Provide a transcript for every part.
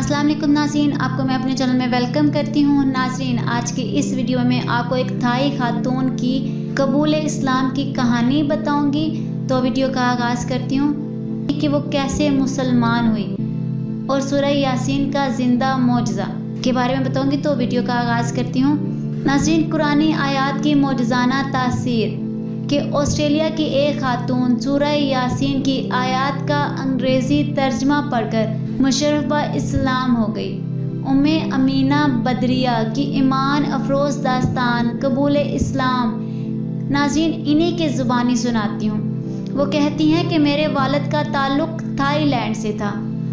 अस्सलाम वालेकुम नाज़रीन, आपको मैं अपने चैनल में वेलकम करती हूँ। नाज़रीन, आज की इस वीडियो में आपको एक थाई खातून की कबूल इस्लाम की कहानी बताऊँगी। तो वीडियो का आगाज़ करती हूँ कि वो कैसे मुसलमान हुई और सूरह यासीन का ज़िंदा मौजज़ा के बारे में बताऊँगी। तो वीडियो का आगाज़ करती हूँ। नाज़रीन, कुरानी आयात की मौजज़ाना तासीर कि ऑस्ट्रेलिया की एक खातून सूरह यासीन की आयत का अंग्रेज़ी तर्जमा पढ़कर मुशर्रफ़ इस्लाम हो गई। उम्मे अमीना बदरिया की ईमान अफरोज़ दास्तान कबूल इस्लाम नाज़रीन इन्हीं के ज़ुबानी सुनाती हूँ। वो कहती हैं कि मेरे वालिद का ताल्लुक़ थाईलैंड से था।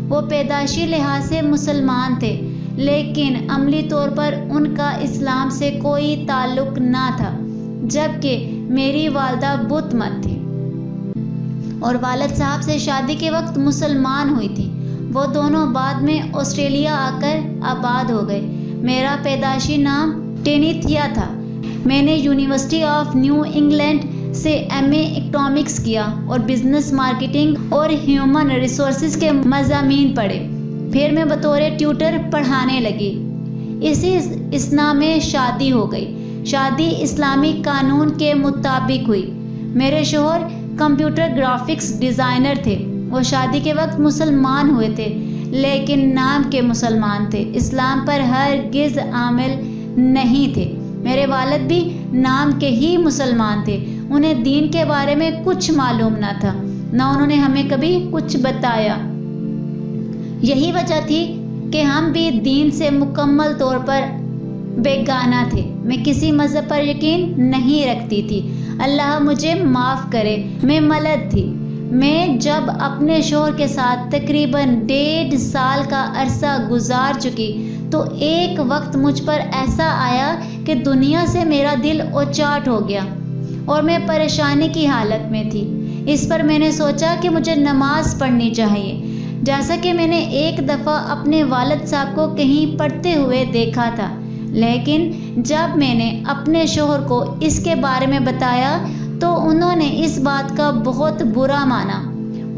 वो पैदाशी लिहाज से मुसलमान थे, लेकिन अमली तौर पर उनका इस्लाम से कोई ताल्लुक़ ना था, जबकि मेरी वालदा बुत मत थी और वालिद साहब से शादी के वक्त मुसलमान हुई थी। वो दोनों बाद में ऑस्ट्रेलिया आकर आबाद हो गए। मेरा पैदाशी नाम टेनिथिया था। मैंने यूनिवर्सिटी ऑफ न्यू इंग्लैंड से एमए इकोनॉमिक्स किया और बिजनेस मार्केटिंग और ह्यूमन रिसोर्सेज के मज़ामीन पढ़े। फिर मैं बतौर ट्यूटर पढ़ाने लगी। इसी इसना में शादी हो गई। शादी इस्लामी कानून के मुताबिक हुई। मेरे शौहर कंप्यूटर ग्राफिक्स डिज़ाइनर थे। वो शादी के वक्त मुसलमान हुए थे, लेकिन नाम के मुसलमान थे, इस्लाम पर हरगिज़ आमिल नहीं थे। मेरे वालिद भी नाम के ही मुसलमान थे। उन्हें दीन के बारे में कुछ मालूम ना था, ना उन्होंने हमें कभी कुछ बताया। यही वजह थी कि हम भी दीन से मुकम्मल तौर पर बेगाना थे। मैं किसी मज़हब पर यकीन नहीं रखती थी। अल्लाह मुझे माफ़ करे, मैं मलद थी। मैं जब अपने शौहर के साथ तकरीबन 1.5 साल का अरसा गुजार चुकी तो एक वक्त मुझ पर ऐसा आया कि दुनिया से मेरा दिल औचाट हो गया और मैं परेशानी की हालत में थी। इस पर मैंने सोचा कि मुझे नमाज़ पढ़नी चाहिए, जैसा कि मैंने एक दफ़ा अपने वालिद साहब को कहीं पढ़ते हुए देखा था। लेकिन जब मैंने अपने शौहर को इसके बारे में बताया तो उन्होंने इस बात का बहुत बुरा माना।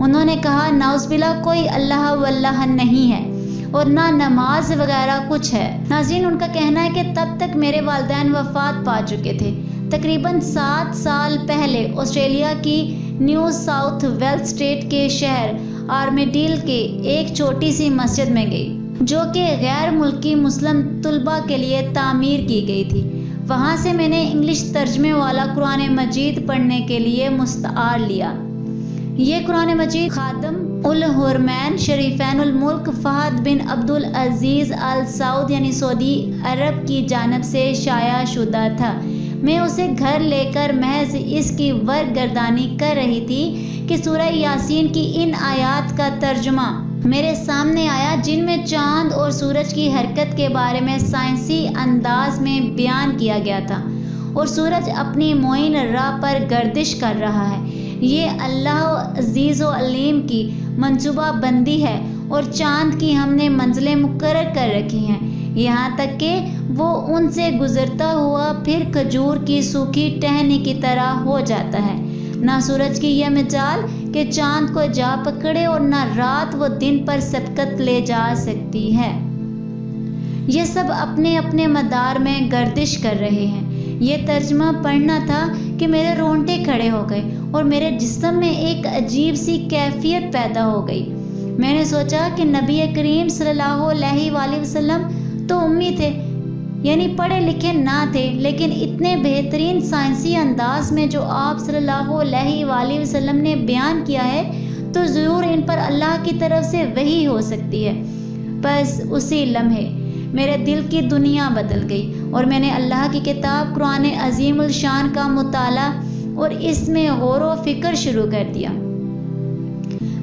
उन्होंने कहा, नाउज़बिल्ला, कोई अल्लाह वल्लाह नहीं है और ना नमाज वगैरह कुछ है। नाज़रीन, उनका कहना है कि तब तक मेरे वालिदैन वफ़ात पा चुके थे। तकरीबन 7 साल पहले ऑस्ट्रेलिया की न्यू साउथ वेल्स स्टेट के शहर आर्मेडील के एक छोटी सी मस्जिद में गई, जो कि गैर मुल्की मुस्लिम तुलबा के लिए तामीर की गई थी। वहाँ से मैंने इंग्लिश तर्जमे वाला कुरान मजीद पढ़ने के लिए मुस्तार लिया। ये कुरान मजीद खादम उल हुरमैन शरीफैन उल मुल्क फ़हद बिन अब्दुल अजीज़ अल सऊद यानी सऊदी अरब की जानब से शाया शुदा था। मैं उसे घर लेकर महज इसकी वर्गर्दानी कर रही थी कि सूरह यासीन की इन आयात का तर्जुमा मेरे सामने आया, जिनमें चांद और सूरज की हरकत के बारे में साइंसी अंदाज में बयान किया गया था और सूरज अपनी मोइन राह पर गर्दिश कर रहा है। ये अल्लाह अज़ीज़ व अलीम की मंसूबा बंदी है और चांद की हमने मंजिलें मुकर्रर कर रखी हैं, यहाँ तक कि वो उनसे गुज़रता हुआ फिर खजूर की सूखी टहनी की तरह हो जाता है। ना सूरज की यह मिजाल कि चांद को जा पकड़े और ना रात वो दिन पर सबकत ले जा सकती है। ये सब अपने अपने मदार में गर्दिश कर रहे हैं। ये तर्जमा पढ़ना था कि मेरे रोंगटे खड़े हो गए और मेरे जिस्म में एक अजीब सी कैफियत पैदा हो गई। मैंने सोचा कि नबी करीम सल्लल्लाहु अलैहि वसल्लम तो उम्मी थे, यानी पढ़े लिखे ना थे, लेकिन इतने बेहतरीन साइंसी अंदाज में जो आप सल्लल्लाहु अलैहि वसल्लम ने बयान किया है, तो ज़रूर इन पर अल्लाह की तरफ से वही हो सकती है। बस उसी लम्हे मेरे दिल की दुनिया बदल गई और मैंने अल्लाह की किताब कुरान अज़ीम उल शान का मुताला और इसमें गौर व फिक्र शुरू कर दिया।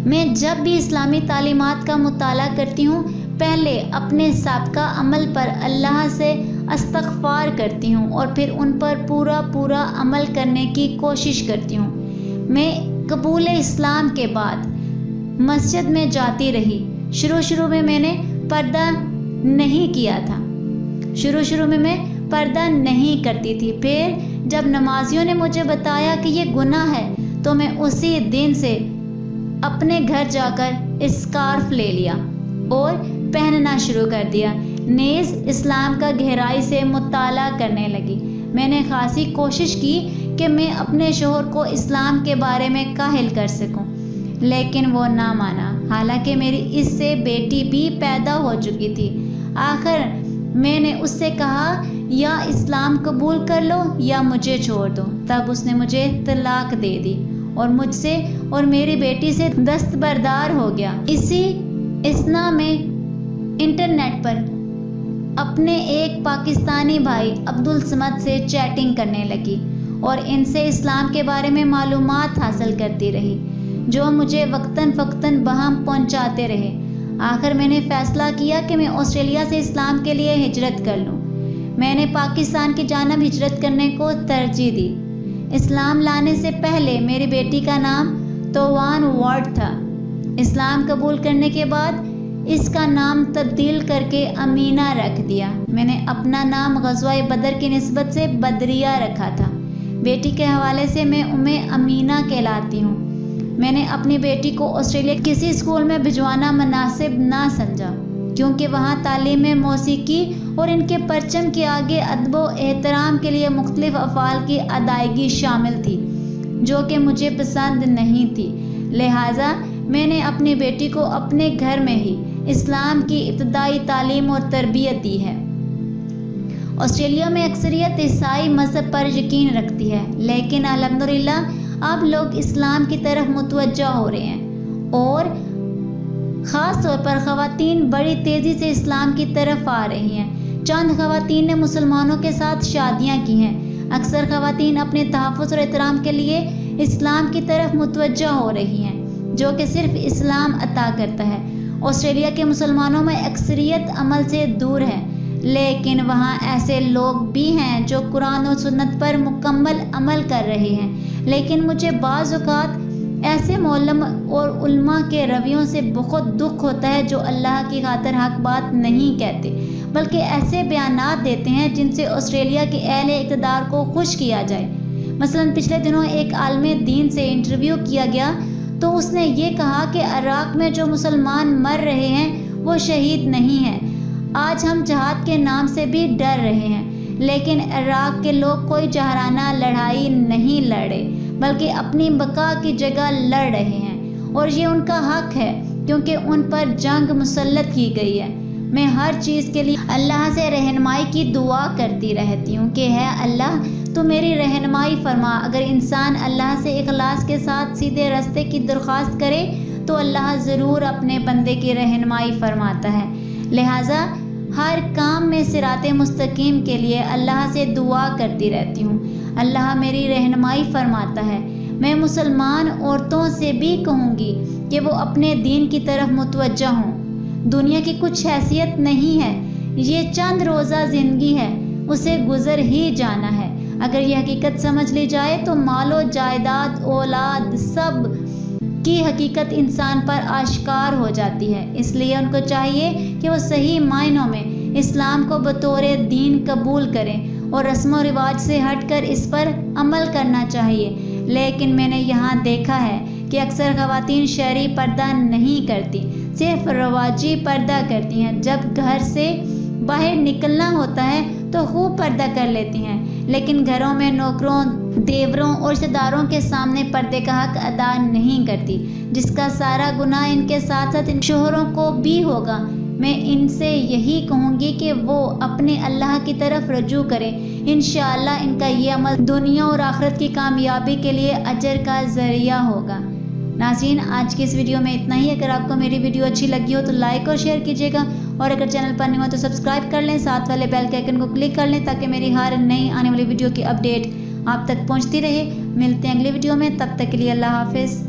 मैं जब भी इस्लामी तालीमात का मुताला करती हूँ, पहले अपने साबका अमल पर अल्लाह से इस्तग़फ़ार करती हूँ और फिर उन पर पूरा अमल करने की कोशिश करती हूँ। मैं कबूल इस्लाम के बाद मस्जिद में जाती रही। शुरू में मैंने पर्दा नहीं किया था। शुरू में मैं पर्दा नहीं करती थी। फिर जब नमाजियों ने मुझे बताया कि ये गुनाह है, तो मैं उसी दिन से अपने घर जाकर स्कार्फ ले लिया और پہننا شروع کر دیا، نیز اسلام کا گہرائی سے مطالعہ کرنے لگی۔ میں نے خاصی کوشش کی کہ میں اپنے شوہر کو اسلام کے بارے میں کاہل کر سکوں، لیکن وہ نہ مانا، حالانکہ میری اس سے بیٹی بھی پیدا ہو چکی تھی۔ آخر میں نے اس سے کہا یا اسلام قبول کر لو یا مجھے چھوڑ دو۔ تب اس نے مجھے طلاق دے دی اور مجھ سے اور میری بیٹی سے دستبردار ہو گیا۔ اسی اثنا میں انٹرنیٹ پر اپنے ایک پاکستانی بھائی عبدالصمد سے چیٹنگ کرنے لگی اور ان سے اسلام کے بارے میں معلومات حاصل کرتی رہی، جو مجھے وقتاً فوقتاً بہم پہنچاتے رہے۔ آخر میں نے فیصلہ کیا کہ میں آسٹریلیا سے اسلام کے لیے ہجرت کر لوں۔ میں نے پاکستان کی جانب ہجرت کرنے کو ترجیح دی۔ اسلام لانے سے پہلے میری بیٹی کا نام توان وارڈ تھا۔ اسلام قبول کرنے کے بعد اس کا نام تبدیل کر کے امینہ رکھ دیا۔ میں نے اپنا نام غزوہ بدر کی نسبت سے بدریہ رکھا تھا۔ بیٹی کے حوالے سے میں امینہ کہلاتی ہوں۔ میں نے اپنی بیٹی کو آسٹریلیا کسی اسکول میں بھجوانا مناسب نہ سمجھا، کیونکہ وہاں تعلیم میں موسیقی اور ان کے پرچم کے آگے ادب و احترام کے لیے مختلف افعال کی ادائیگی شامل تھی، جو کہ مجھے پسند نہیں تھی۔ لہٰذا میں نے اپنی بیٹی کو اپنے گھر میں ہی اسلام کی ابتدائی تعلیم اور تربیت دی ہے۔ آسٹریلیا میں اکثریت عیسائی مذہب پر یقین رکھتی ہے، لیکن الحمدللہ اب لوگ اسلام کی طرف متوجہ ہو رہے ہیں اور خاص طور پر خواتین بڑی تیزی سے اسلام کی طرف آ رہی ہیں۔ چند خواتین نے مسلمانوں کے ساتھ شادیاں کی ہیں۔ اکثر خواتین اپنے تحفظ اور احترام کے لیے اسلام کی طرف متوجہ ہو رہی ہیں، جو کہ صرف اسلام عطا کرتا ہے۔ آسٹریلیا کے مسلمانوں میں اکثریت عمل سے دور ہے، لیکن وہاں ایسے لوگ بھی ہیں جو قرآن و سنت پر مکمل عمل کر رہے ہیں۔ لیکن مجھے بعض اوقات ایسے معلم اور علماء کے رویوں سے بہت دکھ ہوتا ہے جو اللہ کی خاطر حق بات نہیں کہتے، بلکہ ایسے بیانات دیتے ہیں جن سے آسٹریلیا کے اہل اقتدار کو خوش کیا جائے۔ مثلاً پچھلے دنوں ایک عالم دین سے انٹرویو کیا گیا تو اس نے یہ کہا کہ عراق میں جو مسلمان مر رہے ہیں وہ شہید نہیں ہیں۔ آج ہم جہاد کے نام سے بھی ڈر رہے ہیں، لیکن عراق کے لوگ کوئی جاہرانہ لڑائی نہیں لڑے، بلکہ اپنی بقا کی جگہ لڑ رہے ہیں، اور یہ ان کا حق ہے کیونکہ ان پر جنگ مسلط کی گئی ہے۔ میں ہر چیز کے لیے اللہ سے رہنمائی کی دعا کرتی رہتی ہوں کہ ہے اللہ تو میری رہنمائی فرما۔ اگر انسان اللہ سے اخلاص کے ساتھ سیدھے راستے کی درخواست کرے تو اللہ ضرور اپنے بندے کی رہنمائی فرماتا ہے۔ لہٰذا ہر کام میں صراط مستقیم کے لیے اللہ سے دعا کرتی رہتی ہوں، اللہ میری رہنمائی فرماتا ہے۔ میں مسلمان عورتوں سے بھی کہوں گی کہ وہ اپنے دین کی طرف متوجہ ہوں۔ دنیا کی کچھ حیثیت نہیں ہے، یہ چند روزہ زندگی ہے، اسے گزر ہی جانا ہے۔ اگر یہ حقیقت سمجھ لی جائے تو مال و جائیداد، اولاد، سب کی حقیقت انسان پر آشکار ہو جاتی ہے۔ اس لیے ان کو چاہیے کہ وہ صحیح معنوں میں اسلام کو بطور دین قبول کریں اور رسم و رواج سے ہٹ کر اس پر عمل کرنا چاہیے۔ لیکن میں نے یہاں دیکھا ہے کہ اکثر خواتین شرعی پردہ نہیں کرتی، صرف رواجی پردہ کرتی ہیں۔ جب گھر سے باہر نکلنا ہوتا ہے تو خوب پردہ کر لیتی ہیں، لیکن گھروں میں نوکروں، دیوروں اور رشتہ داروں کے سامنے پردے کا حق ادا نہیں کرتی، جس کا سارا گناہ ان کے ساتھ ساتھ ان شوہروں کو بھی ہوگا۔ میں ان سے یہی کہوں گی کہ وہ اپنے اللہ کی طرف رجوع کریں، انشاءاللہ ان کا یہ عمل دنیا اور آخرت کی کامیابی کے لیے اجر کا ذریعہ ہوگا۔ ناظرین، آج کی اس ویڈیو میں اتنا ہی۔ اگر آپ کو میری ویڈیو اچھی لگی ہو تو لائک اور شیئر کیجیے گا، اور اگر چینل پر نہیں ہو تو سبسکرائب کر لیں، ساتھ والے بیل کے آئیکن کو کلک کر لیں تاکہ میری ہر نئی آنے والی ویڈیو کی اپڈیٹ آپ تک پہنچتی رہے۔ ملتے ہیں اگلی ویڈیو میں، تب تک کے لیے اللہ حافظ۔